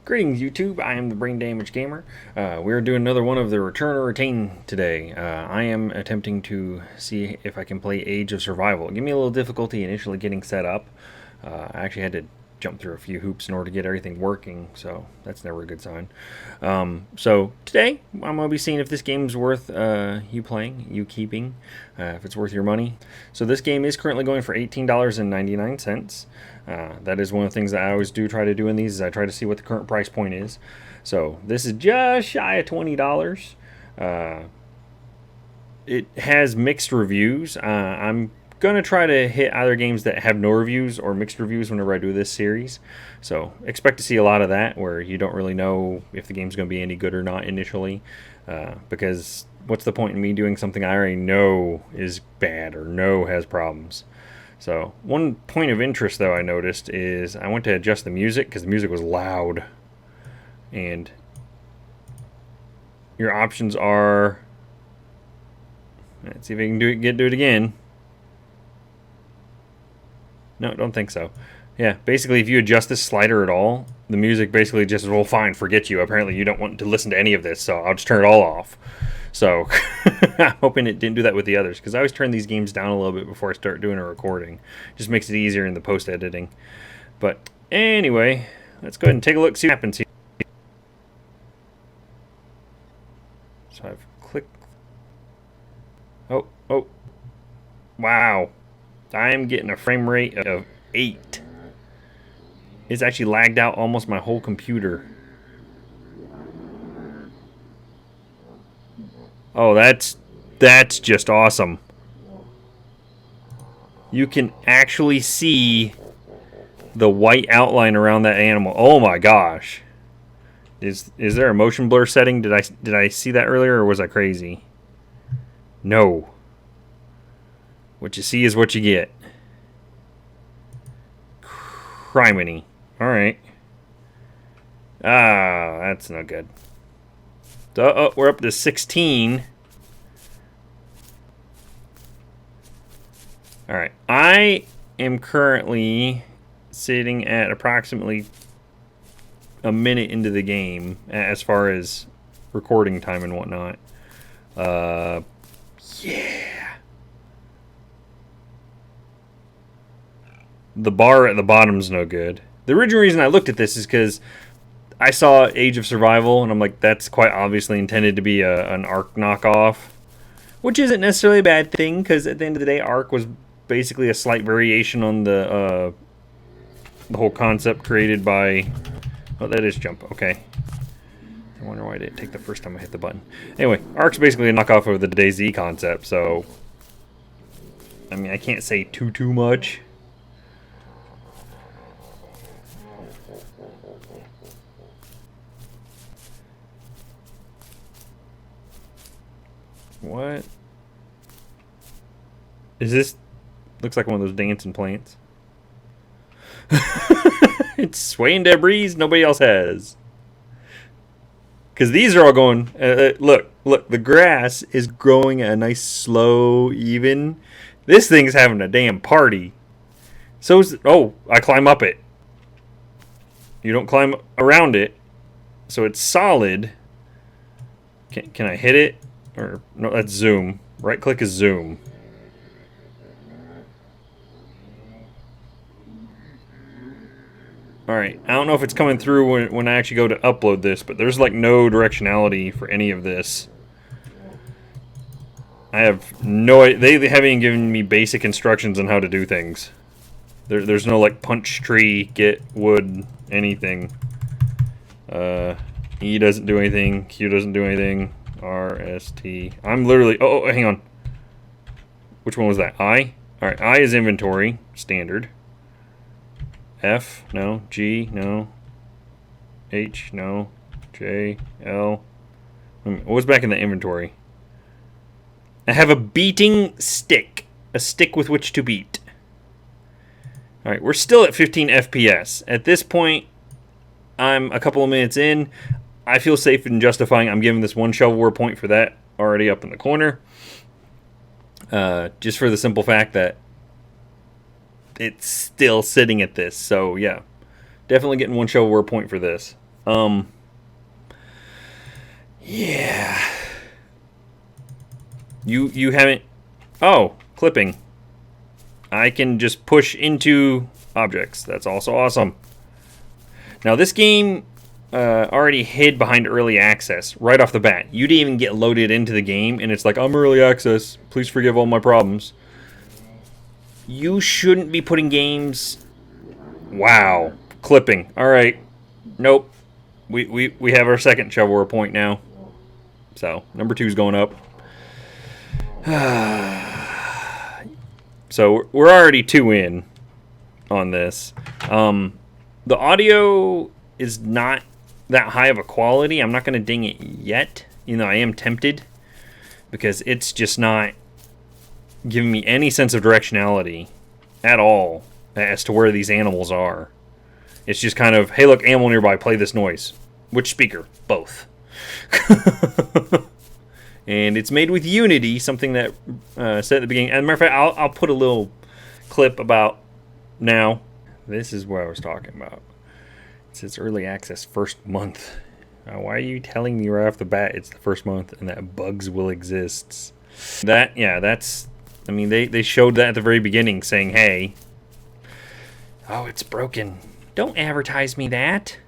Greetings, YouTube. I am the Brain Damage Gamer. We're doing another one of the Return or Retain today. I am attempting to see if I can play Age of Survival. Give me a little difficulty initially getting set up. I actually had to jump through a few hoops in order to get everything working, so that's never a good sign. So today, I'm going to be seeing if this game's worth you playing, you keeping, if it's worth your money. So this game is currently going for $18.99. That is one of the things that I always do try to do in these is I try to see what the current price point is. So this is just shy of $20. It has mixed reviews. I'm going to try to hit either games that have no reviews or mixed reviews whenever I do this series. So expect to see a lot of that where you don't really know if the game's going to be any good or not initially. Because what's the point in me doing something I already know is bad or know has problems? So one point of interest, though, I noticed is I went to adjust the music because the music was loud. And your options are... Let's see if I can do it again. No, don't think so. Yeah, basically, if you adjust this slider at all, the music basically just, well, fine, forget you. Apparently, you don't want to listen to any of this, so I'll just turn it all off. So, I'm hoping it didn't do that with the others, because I always turn these games down a little bit before I start doing a recording. Just makes it easier in the post-editing. But, anyway, let's go ahead and take a look, see what happens here. So, I've clicked... Oh. Wow. I am getting a frame rate of 8. It's actually lagged out almost my whole computer. Oh, that's just awesome. You can actually see the white outline around that animal. Oh my gosh. Is there a motion blur setting? Did I see that earlier, or was I crazy? No. What you see is what you get. Criminy. Alright. That's no good. So, we're up to 16. Alright. I am currently sitting at approximately a minute into the game as far as recording time and whatnot. Yeah. The bar at the bottom's no good. The original reason I looked at this is because I saw Age of Survival, and I'm like, that's quite obviously intended to be an Ark knockoff. Which isn't necessarily a bad thing, because at the end of the day, Ark was basically a slight variation on the whole concept created by... Oh, that is jump. Okay. I wonder why I didn't take the first time I hit the button. Anyway, Ark's basically a knockoff of the DayZ concept, so... I mean, I can't say too much. What? Is this... Looks like one of those dancing plants. It's swaying debris nobody else has. Because these are all going... look, the grass is growing at a nice, slow, even. This thing's having a damn party. So is... Oh, I climb up it. You don't climb around it. So it's solid. Can I hit it? Or, no, that's zoom. Right click is zoom. Alright, I don't know if it's coming through when I actually go to upload this, but there's like no directionality for any of this. I have no idea. They haven't even given me basic instructions on how to do things. There's no like punch tree, get wood, anything. E doesn't do anything, Q doesn't do anything. R, S, T. I'm literally... Oh, hang on. Which one was that? I? Alright, I is inventory. Standard. F, no. G, no. H, no. J, L. What was back in the inventory? I have a beating stick. A stick with which to beat. Alright, we're still at 15 FPS. At this point, I'm a couple of minutes in. I feel safe in justifying I'm giving this one shovelware point for that already up in the corner. Just for the simple fact that it's still sitting at this. So, yeah. Definitely getting one shovelware point for this. Yeah. You haven't... Oh, clipping. I can just push into objects. That's also awesome. Now, this game already hid behind early access right off the bat. You didn't even get loaded into the game, and it's like, I'm early access. Please forgive all my problems. You shouldn't be putting games... Wow. Clipping. All right. Nope. We have our second shovelware point now. So, number 2's going up. So, we're already 2 in on this. The audio is not that high of a quality. I'm not going to ding it yet. You know, I am tempted. Because it's just not giving me any sense of directionality at all as to where these animals are. It's just kind of, hey, look, animal nearby, play this noise. Which speaker? Both. And it's made with Unity, something that said at the beginning. As a matter of fact, I'll put a little clip about now. This is what I was talking about. It says early access first month. Why are you telling me right off the bat it's the first month and that bugs will exist? That's... I mean, they showed that at the very beginning, saying, hey, oh, it's broken. Don't advertise me that.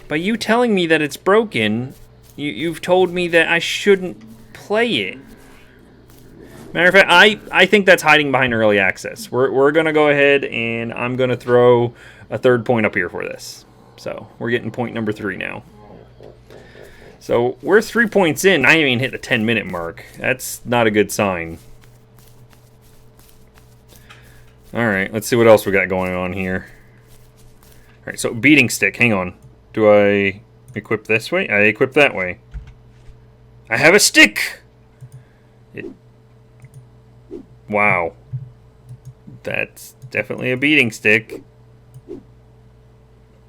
By you telling me that it's broken, you've told me that I shouldn't play it. Matter of fact, I think that's hiding behind early access. We're going to go ahead and I'm going to throw a 3rd point up here for this. So, we're getting point number 3 now. So, we're 3 points in. I haven't even hit the 10-minute mark. That's not a good sign. Alright, let's see what else we got going on here. Alright, so beating stick. Hang on. Do I equip this way? I equip that way. I have a stick! Wow. That's definitely a beating stick.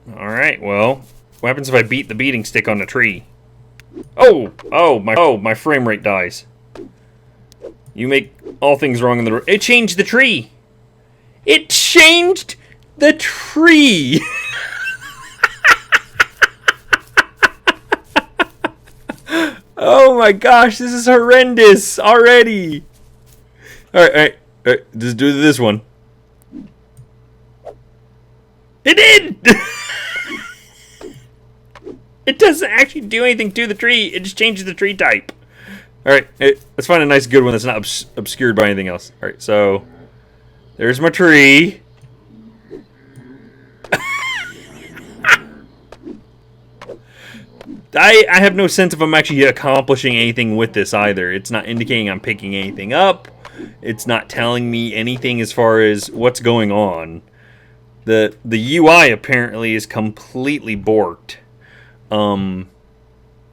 Alright, well, what happens if I beat the beating stick on the tree? Oh, my frame rate dies. You make all things wrong in the... It changed the tree! It changed the tree! Oh my gosh, this is horrendous already! Alright, just do this one. It did! It doesn't actually do anything to the tree. It just changes the tree type. Alright, let's find a nice good one that's not obscured by anything else. Alright, so... There's my tree. I have no sense if I'm actually accomplishing anything with this either. It's not indicating I'm picking anything up. It's not telling me anything as far as what's going on. The UI apparently is completely borked.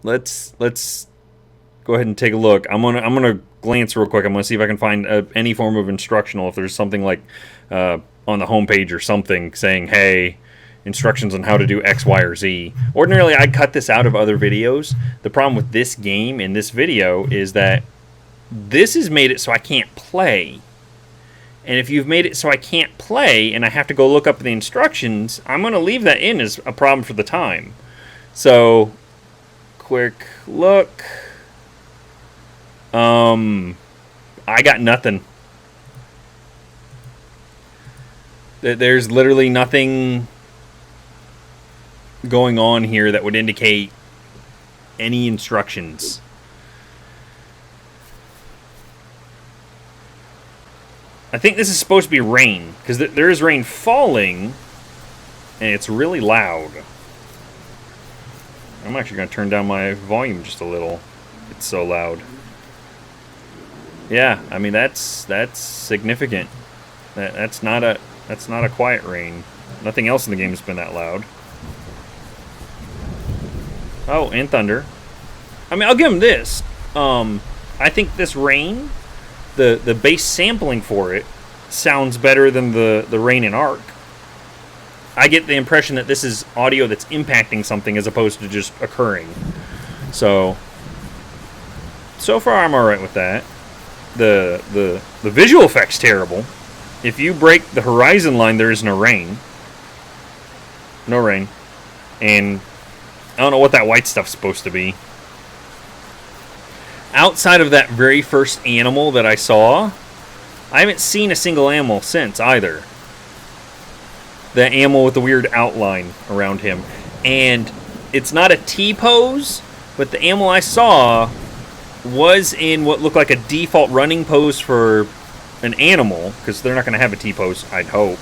Let's go ahead and take a look. I'm gonna glance real quick. I'm gonna see if I can find any form of instructional. If there's something like on the home page or something saying, "Hey, instructions on how to do X, Y, or Z." Ordinarily, I'd cut this out of other videos. The problem with this game and this video is that this has made it so I can't play. And if you've made it so I can't play and I have to go look up the instructions, I'm going to leave that in as a problem for the time. So, quick look. I got nothing. There's literally nothing going on here that would indicate any instructions. I think this is supposed to be rain, because there is rain falling, and it's really loud. I'm actually going to turn down my volume just a little. It's so loud. Yeah, I mean that's significant. That's not a quiet rain. Nothing else in the game has been that loud. Oh, and thunder. I mean, I'll give him this. I think this rain, the bass sampling for it, sounds better than the rain in Ark. I get the impression that this is audio that's impacting something as opposed to just occurring. So far I'm alright with that. The visual effect's terrible. If you break the horizon line, there is no rain. No rain. And I don't know what that white stuff's supposed to be. Outside of that very first animal that I saw, I haven't seen a single animal since either. The animal with the weird outline around him. And it's not a T-pose, but the animal I saw was in what looked like a default running pose for an animal, because they're not going to have a T-pose, I'd hope.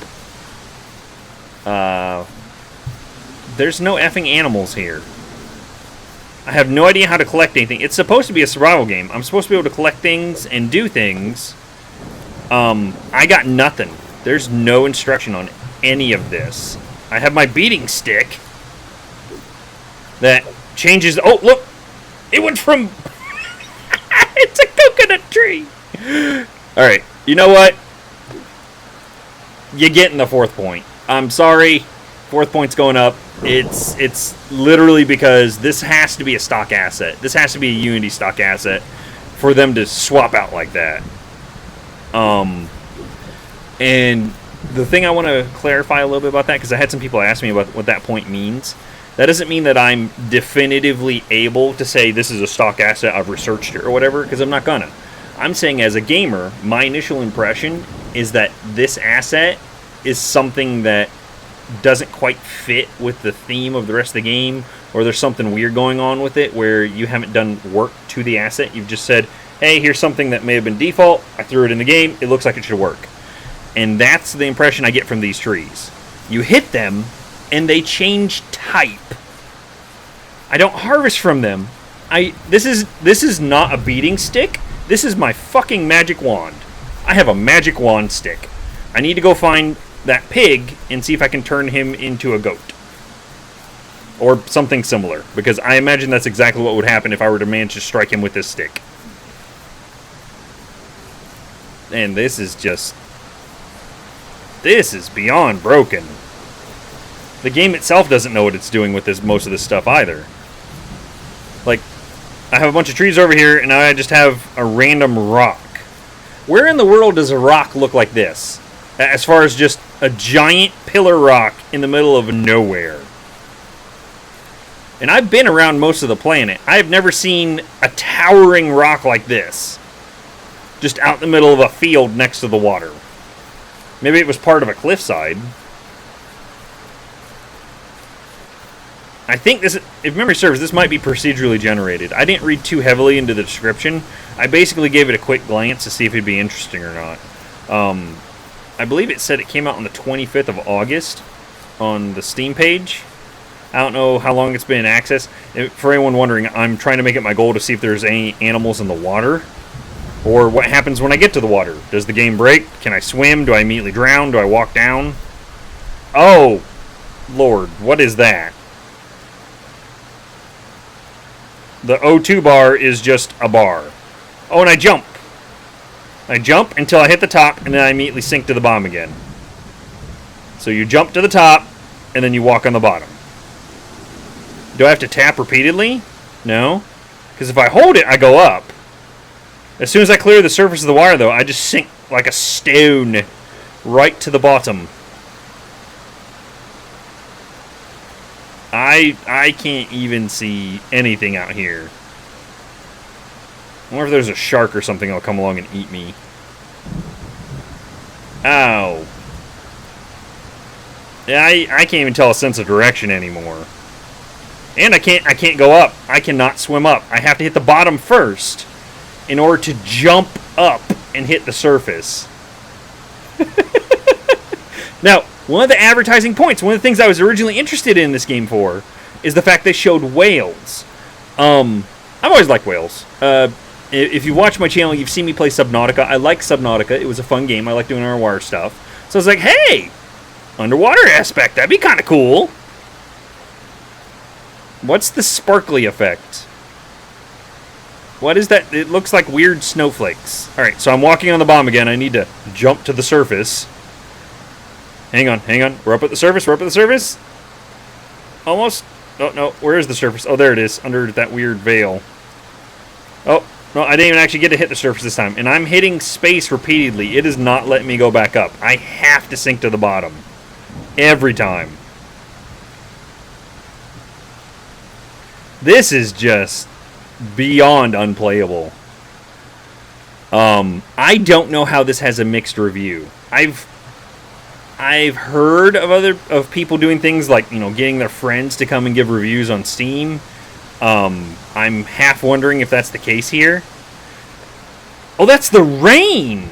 There's no effing animals here. I have no idea how to collect anything. It's supposed to be a survival game. I'm supposed to be able to collect things and do things. I got nothing. There's no instruction on any of this. I have my beating stick that changes... Oh, look! It went from... It's a coconut tree! Alright, you know what? You get in the 4th point. I'm sorry. 4th point's going up. It's literally because this has to be a stock asset. This has to be a Unity stock asset for them to swap out like that. And the thing I want to clarify a little bit about that, because I had some people ask me about what that point means. That doesn't mean that I'm definitively able to say this is a stock asset, I've researched it or whatever, because I'm not gonna. I'm saying as a gamer, my initial impression is that this asset is something that doesn't quite fit with the theme of the rest of the game, or there's something weird going on with it where you haven't done work to the asset. You've just said, hey, here's something that may have been default, I threw it in the game, it looks like it should work. And that's the impression I get from these trees. You hit them, and they change type. I don't harvest from them. This is not a beating stick. This is my fucking magic wand. I have a magic wand stick. I need to go find that pig and see if I can turn him into a goat. Or something similar. Because I imagine that's exactly what would happen if I were to manage to strike him with this stick. And this is just... This is beyond broken. The game itself doesn't know what it's doing with most of this stuff either. Like, I have a bunch of trees over here, and now I just have a random rock. Where in the world does a rock look like this? As far as just a giant pillar rock in the middle of nowhere. And I've been around most of the planet. I've never seen a towering rock like this. Just out in the middle of a field next to the water. Maybe it was part of a cliffside. I think this, if memory serves, this might be procedurally generated. I didn't read too heavily into the description. I basically gave it a quick glance to see if it'd be interesting or not. I believe it said it came out on the 25th of August on the Steam page. I don't know how long it's been in access. For anyone wondering, I'm trying to make it my goal to see if there's any animals in the water. Or what happens when I get to the water. Does the game break? Can I swim? Do I immediately drown? Do I walk down? Oh, Lord, what is that? The O2 bar is just a bar. Oh, and I jump. I jump until I hit the top, and then I immediately sink to the bottom again. So you jump to the top, and then you walk on the bottom. Do I have to tap repeatedly? No. Because if I hold it, I go up. As soon as I clear the surface of the water, though, I just sink like a stone right to the bottom. I can't even see anything out here. I wonder if there's a shark or something that'll come along and eat me. Ow. Yeah, I can't even tell a sense of direction anymore. And I can't go up. I cannot swim up. I have to hit the bottom first in order to jump up and hit the surface. Now, one of the advertising points, one of the things I was originally interested in this game for, is the fact they showed whales. I've always liked whales. If you watch my channel, you've seen me play Subnautica. I like Subnautica. It was a fun game. I like doing underwater stuff. So I was like, hey, underwater aspect. That'd be kind of cool. What's the sparkly effect? What is that? It looks like weird snowflakes. Alright, so I'm walking on the bottom again. I need to jump to the surface. Hang on, hang on. We're up at the surface. We're up at the surface. Almost. Oh, no. Where is the surface? Oh, there it is. Under that weird veil. Oh, no. I didn't even actually get to hit the surface this time. And I'm hitting space repeatedly. It is not letting me go back up. I have to sink to the bottom. Every time. This is just beyond unplayable. I don't know how this has a mixed review. I've heard of people doing things like, you know, getting their friends to come and give reviews on Steam. I'm half wondering if that's the case here. Oh, that's the rain!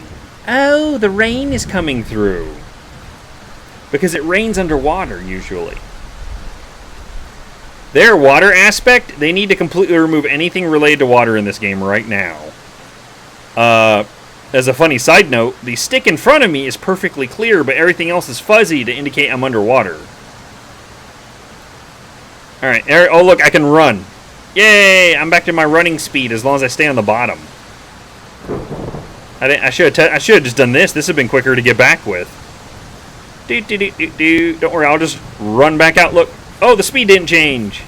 Oh, the rain is coming through. Because it rains underwater, usually. Their water aspect, they need to completely remove anything related to water in this game right now. As a funny side note, the stick in front of me is perfectly clear, but everything else is fuzzy to indicate I'm underwater. Alright, oh look, I can run. Yay! I'm back to my running speed as long as I stay on the bottom. I should have just done this. This would have been quicker to get back with. Don't worry, I'll just run back out. Look. Oh, the speed didn't change.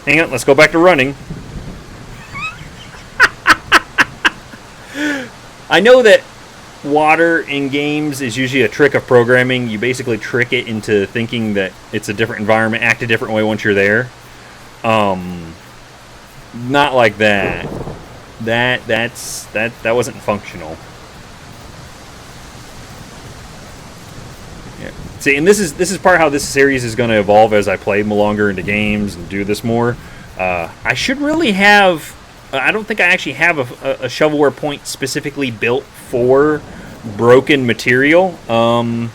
Hang on, let's go back to running. I know that water in games is usually a trick of programming. You basically trick it into thinking that it's a different environment, act a different way once you're there. Not like that. That wasn't functional. Yeah. See, and this is part of how this series is going to evolve as I play longer into games and do this more. I should really have. I don't think I actually have a shovelware point specifically built for broken material. I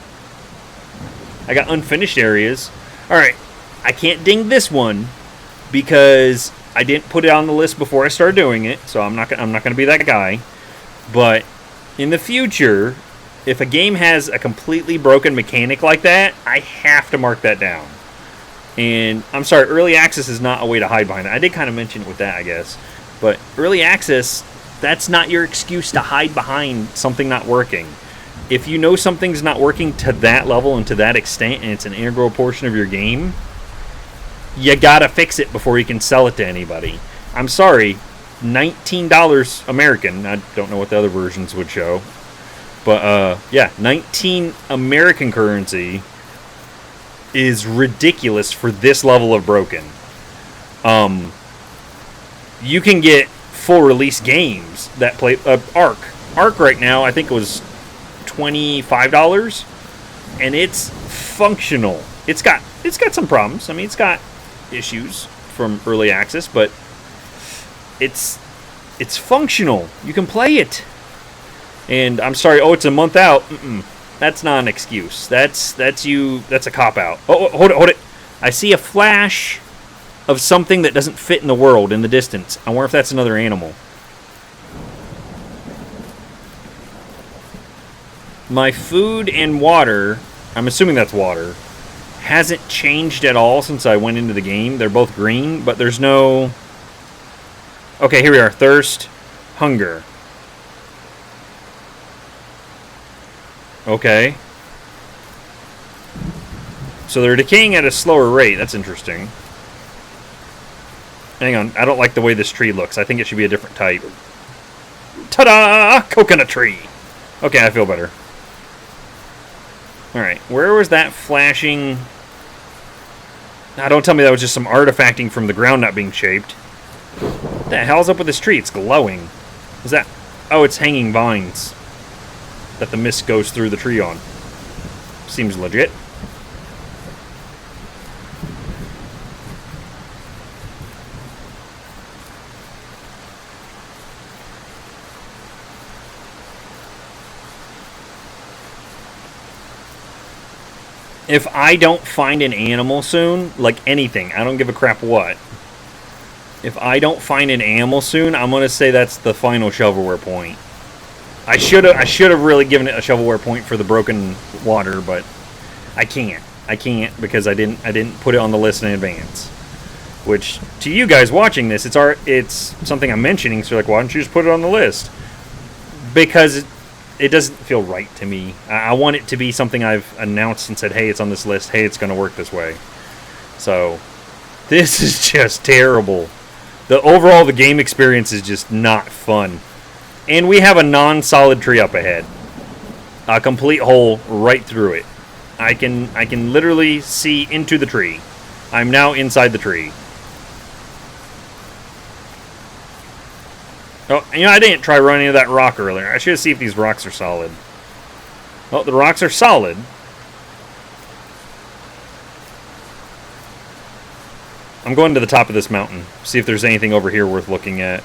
got unfinished areas. All right, I can't ding this one because I didn't put it on the list before I started doing it, so I'm not going to be that guy. But in the future, if a game has a completely broken mechanic like that, I have to mark that down. And I'm sorry, early access is not a way to hide behind it. I did kind of mention it with that, I guess. But early access, that's not your excuse to hide behind something not working. If you know something's not working to that level and to that extent, and it's an integral portion of your game, you gotta fix it before you can sell it to anybody. I'm sorry, $19 American. I don't know what the other versions would show. But, yeah, 19 American currency is ridiculous for this level of broken. You can get full release games that play Ark. Ark right now, I think it was $25, and it's functional. It's got some problems. I mean, it's got issues from early access, but it's functional. You can play it. And I'm sorry, oh, it's a month out. That's not an excuse. That's a cop out. Oh, hold it. I see a flash of something that doesn't fit in the world in the distance. I wonder if that's another animal. My food and water, I'm assuming that's water, hasn't changed at all since I went into the game. They're both green, but there's no... Okay, here we are. Thirst, hunger. Okay. So they're decaying at a slower rate. That's interesting. Hang on. I don't like the way this tree looks. I think it should be a different type. Ta-da! Coconut tree! Okay, I feel better. Alright. Where was that flashing... Now, don't tell me that was just some artifacting from the ground not being shaped. What the hell's up with this tree? It's glowing. Is that... Oh, it's hanging vines that the mist goes through the tree on. Seems legit. If I don't find an animal soon, like anything, I don't give a crap what. If I don't find an animal soon, I'm going to say that's the final shovelware point. I should have really given it a shovelware point for the broken water, but I can't. I can't because I didn't put it on the list in advance. Which to you guys watching this, it's something I'm mentioning, so you're like, why don't you just put it on the list? Because it doesn't feel right to me. I want it to be something I've announced and said, hey, it's on this list. Hey, it's going to work this way. So this is just terrible. The game experience is just not fun. And we have a non-solid tree up ahead. A complete hole right through it. I can literally see into the tree. I'm now inside the tree. Oh, you know, I didn't try running into that rock earlier. I should see if these rocks are solid. Oh, the rocks are solid. I'm going to the top of this mountain. See if there's anything over here worth looking at.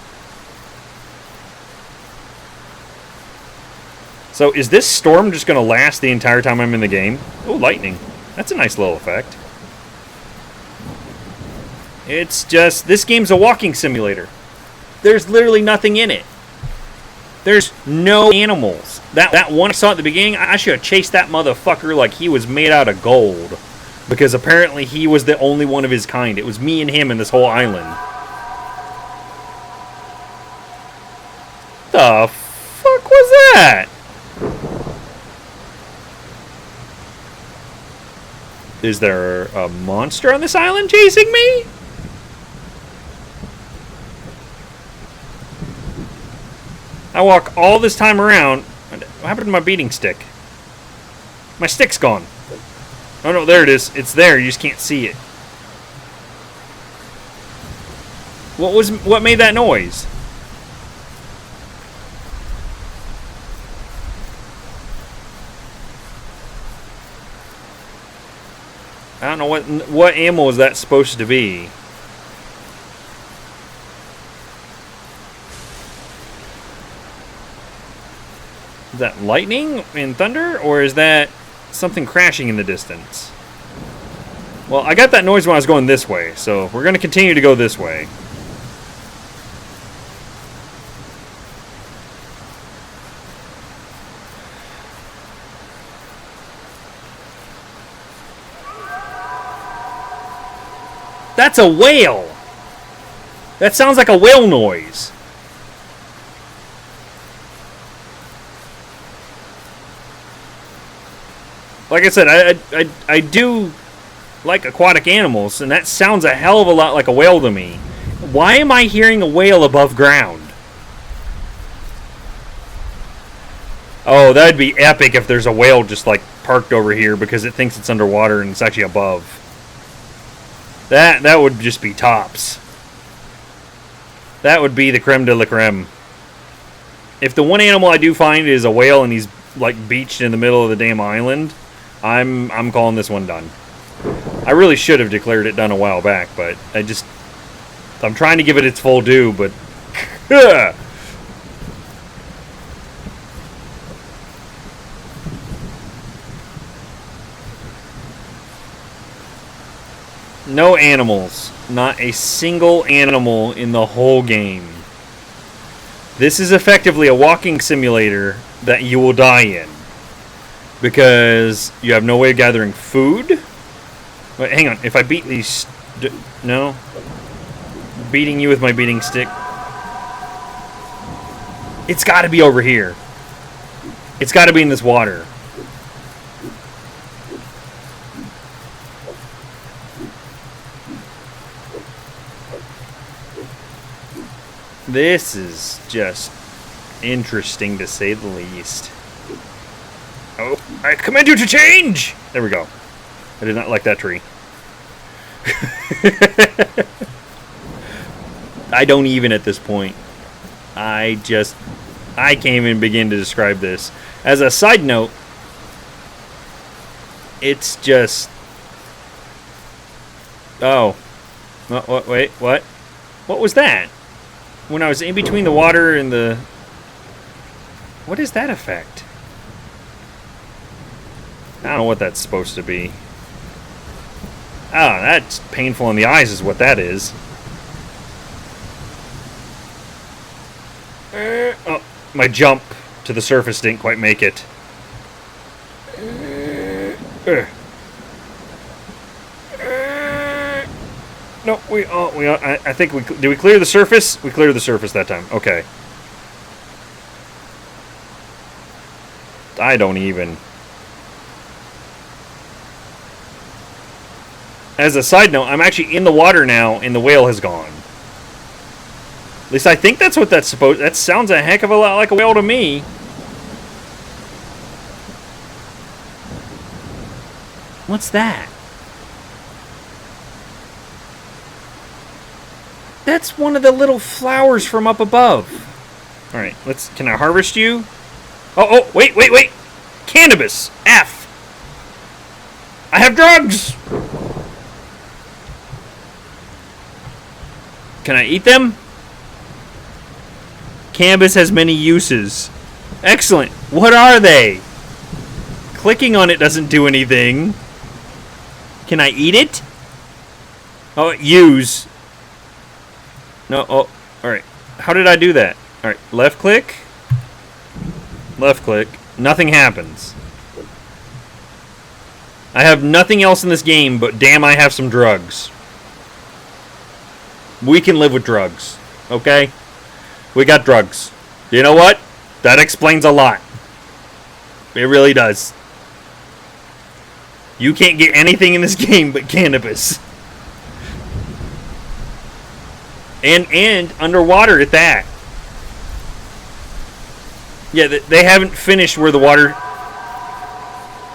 So, is this storm just going to last the entire time I'm in the game? Oh, lightning. That's a nice little effect. It's just, this game's a walking simulator. There's literally nothing in it. There's no animals. That one I saw at the beginning, I should have chased that motherfucker like he was made out of gold. Because apparently he was the only one of his kind. It was me and him in this whole island. The fuck was that? Is there a monster on this island chasing me? I walk all this time around. What happened to my beating stick? My stick's gone. Oh no, there it is. It's there. You just can't see it. What made that noise? I don't know what animal is that supposed to be. Is that lightning and thunder, or is that something crashing in the distance? Well, I got that noise when I was going this way, so we're going to continue to go this way. That's a whale! That sounds like a whale noise. Like I said, I do like aquatic animals, and that sounds a hell of a lot like a whale to me. Why am I hearing a whale above ground? Oh, that'd be epic if there's a whale just like parked over here because it thinks it's underwater and it's actually above. That would just be tops. That would be the creme de la creme. If the one animal I do find is a whale and he's like beached in the middle of the damn island, I'm calling this one done. I really should have declared it done a while back, but I'm trying to give it its full due, but no animals. Not a single animal in the whole game. This is effectively a walking simulator that you will die in. Because you have no way of gathering food. Wait, hang on. If I beat these... No. Beating you with my beating stick. It's got to be over here. It's got to be in this water. This is just interesting to say the least. Oh, I command you to change! There we go. I did not like that tree. I don't even at this point. I can't even begin to describe this. As a side note, it's just... Oh. Wait, what? What was that? When I was in between the water and the... What is that effect? I don't know what that's supposed to be. Ah, that's painful in the eyes is what that is. Oh, my jump to the surface didn't quite make it. No, I think did we clear the surface? We cleared the surface that time. Okay. I don't even. As a side note, I'm actually in the water now, and the whale has gone. At least I think that's what that's supposed... That sounds a heck of a lot like a whale to me. What's that? That's one of the little flowers from up above. Alright, can I harvest you? Oh, wait! Cannabis! F! I have drugs! Can I eat them? Cannabis has many uses. Excellent. What are they? Clicking on it doesn't do anything. Can I eat it? Oh, use. No, oh, alright. How did I do that? Alright, left click. Left click. Nothing happens. I have nothing else in this game, but damn, I have some drugs. We can live with drugs. Okay? We got drugs. You know what? That explains a lot. It really does. You can't get anything in this game but cannabis. And underwater at that. Yeah, they haven't finished where the water...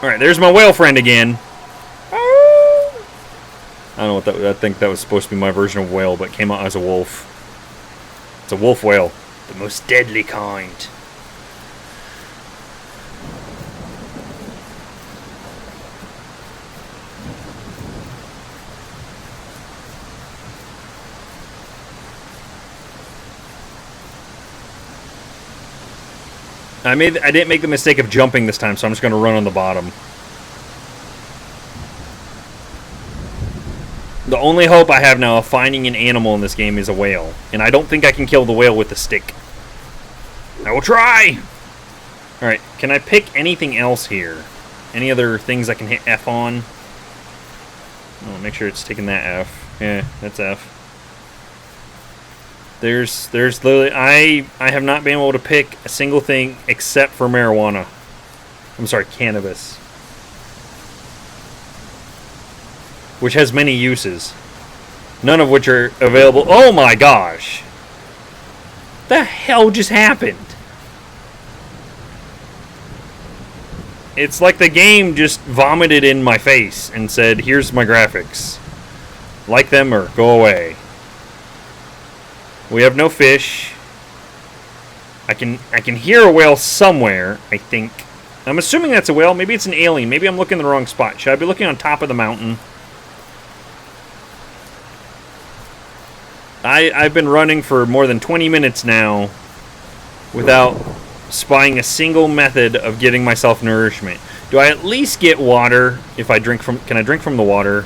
Alright, there's my whale friend again. I don't know what that... I think that was supposed to be my version of whale, but it came out as a wolf. It's a wolf whale. The most deadly kind. I didn't make the mistake of jumping this time, so I'm just going to run on the bottom. The only hope I have now of finding an animal in this game is a whale. And I don't think I can kill the whale with a stick. I will try! Alright, can I pick anything else here? Any other things I can hit F on? Oh, make sure it's taking that F. Yeah, that's F. There's literally... I have not been able to pick a single thing except for marijuana. I'm sorry, cannabis. Which has many uses. None of which are available. Oh my gosh! The hell just happened? It's like the game just vomited in my face and said, here's my graphics. Like them or go away. We have no fish. I can hear a whale somewhere, I think. I'm assuming that's a whale. Maybe it's an alien. Maybe I'm looking in the wrong spot. Should I be looking on top of the mountain? I've been running for more than 20 minutes now without spying a single method of getting myself nourishment. Do I at least get water if I drink from... Can I drink from the water?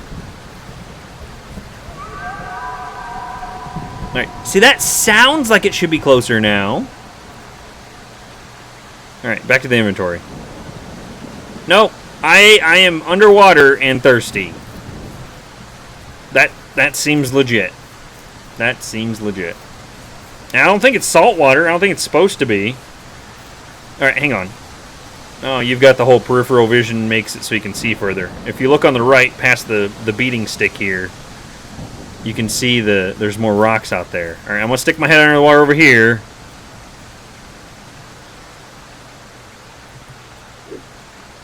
Alright, see, that sounds like it should be closer now. Alright, back to the inventory. Nope, I am underwater and thirsty. That seems legit. That seems legit. Now, I don't think it's salt water. I don't think it's supposed to be. Alright, hang on. Oh, you've got the whole peripheral vision makes it so you can see further. If you look on the right past the beating stick here, you can see there's more rocks out there. Alright, I'm going to stick my head under the water over here.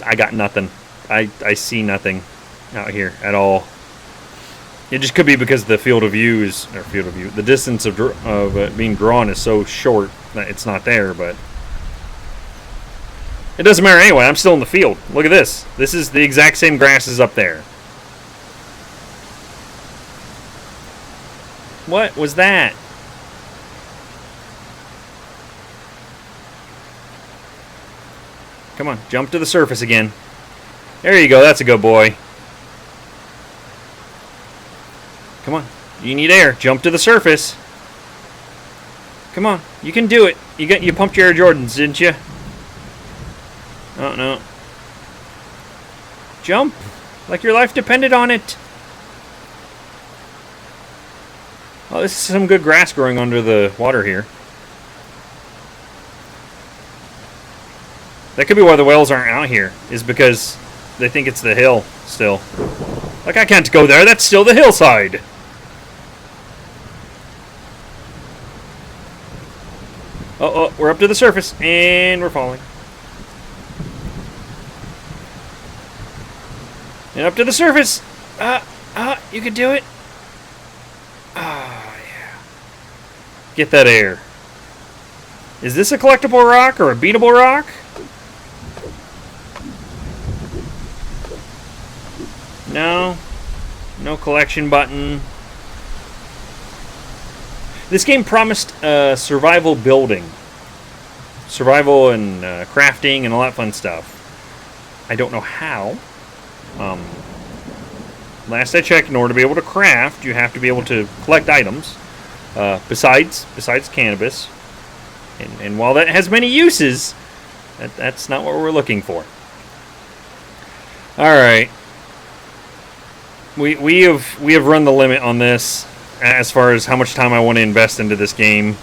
I got nothing. I see nothing out here at all. It just could be because the field of view is... Or field of view. The distance of being drawn is so short that it's not there, but... It doesn't matter anyway. I'm still in the field. Look at this. This is the exact same grass as up there. What was that? Come on, jump to the surface again. There you go, that's a good boy. Come on, you need air. Jump to the surface. Come on, you can do it. You pumped your Air Jordans, didn't you? Oh, no. Jump, like your life depended on it. Oh, this is some good grass growing under the water here. That could be why the whales aren't out here, is because they think it's the hill still. Like, I can't go there, that's still the hillside. Oh, we're up to the surface, and we're falling. And up to the surface. You can do it. Ah, yeah. Get that air. Is this a collectible rock or a beatable rock? No. No collection button. This game promised survival building. Survival and crafting and all that fun stuff. I don't know how. Last I checked, in order to be able to craft, you have to be able to collect items. Besides cannabis. And while that has many uses, that's not what we're looking for. Alright. We have run the limit on this as far as how much time I want to invest into this game.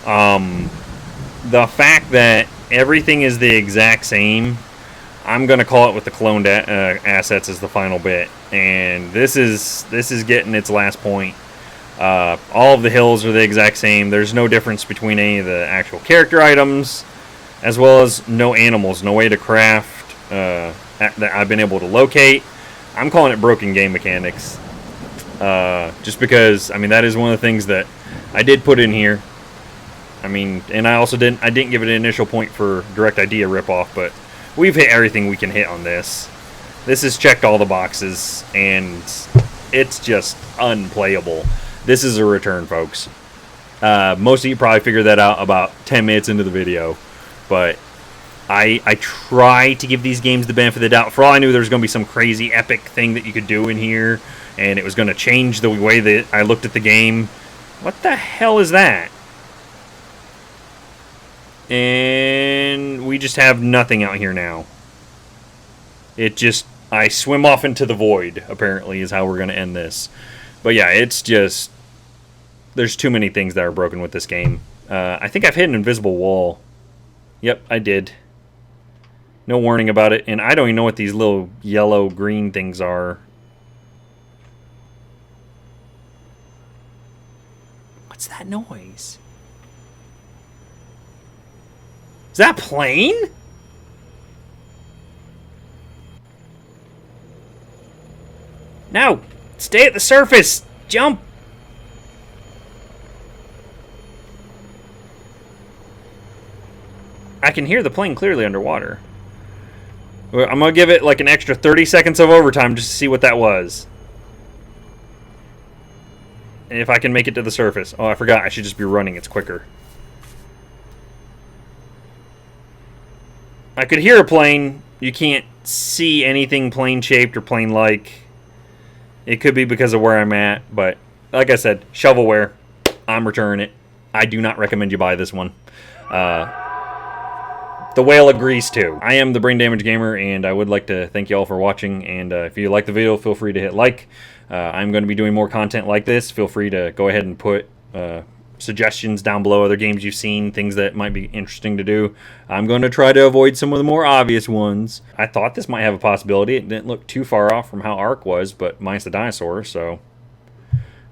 The fact that everything is the exact same, I'm going to call it with the cloned assets as the final bit. And this is getting its last point. All of the hills are the exact same. There's no difference between any of the actual character items, as well as no animals, no way to craft that I've been able to locate. I'm calling it broken game mechanics. Just because, I mean, that is one of the things that I did put in here. I mean, and I didn't give it an initial point for direct idea ripoff, but we've hit everything we can hit on this. This has checked all the boxes, and it's just unplayable. This is a return, folks. Most of you probably figured that out about 10 minutes into the video, but I try to give these games the benefit of the doubt. For all I knew, there was going to be some crazy epic thing that you could do in here, and it was going to change the way that I looked at the game. What the hell is that? And we just have nothing out here now. I swim off into the void, apparently, is how we're going to end this. But yeah, it's just, there's too many things that are broken with this game. I think I've hit an invisible wall. Yep, I did. No warning about it, and I don't even know what these little yellow-green things are. What's that noise? Is that a plane? No! Stay at the surface! Jump! I can hear the plane clearly underwater. I'm going to give it like an extra 30 seconds of overtime just to see what that was. And if I can make it to the surface. Oh, I forgot. I should just be running. It's quicker. I could hear a plane. You can't see anything plane-shaped or plane-like. It could be because of where I'm at. But, like I said, Shovelware. I'm returning it. I do not recommend you buy this one. The whale agrees too. I am the Brain Damage Gamer, and I would like to thank you all for watching. And if you like the video, feel free to hit like. I'm going to be doing more content like this. Feel free to go ahead and put suggestions down below, other games you've seen, things that might be interesting to do. I'm going to try to avoid some of the more obvious ones. I thought this might have a possibility. It didn't look too far off from how Ark was, but mine's the dinosaur, so...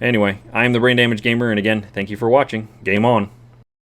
Anyway, I am the Brain Damage Gamer, and again, thank you for watching. Game on.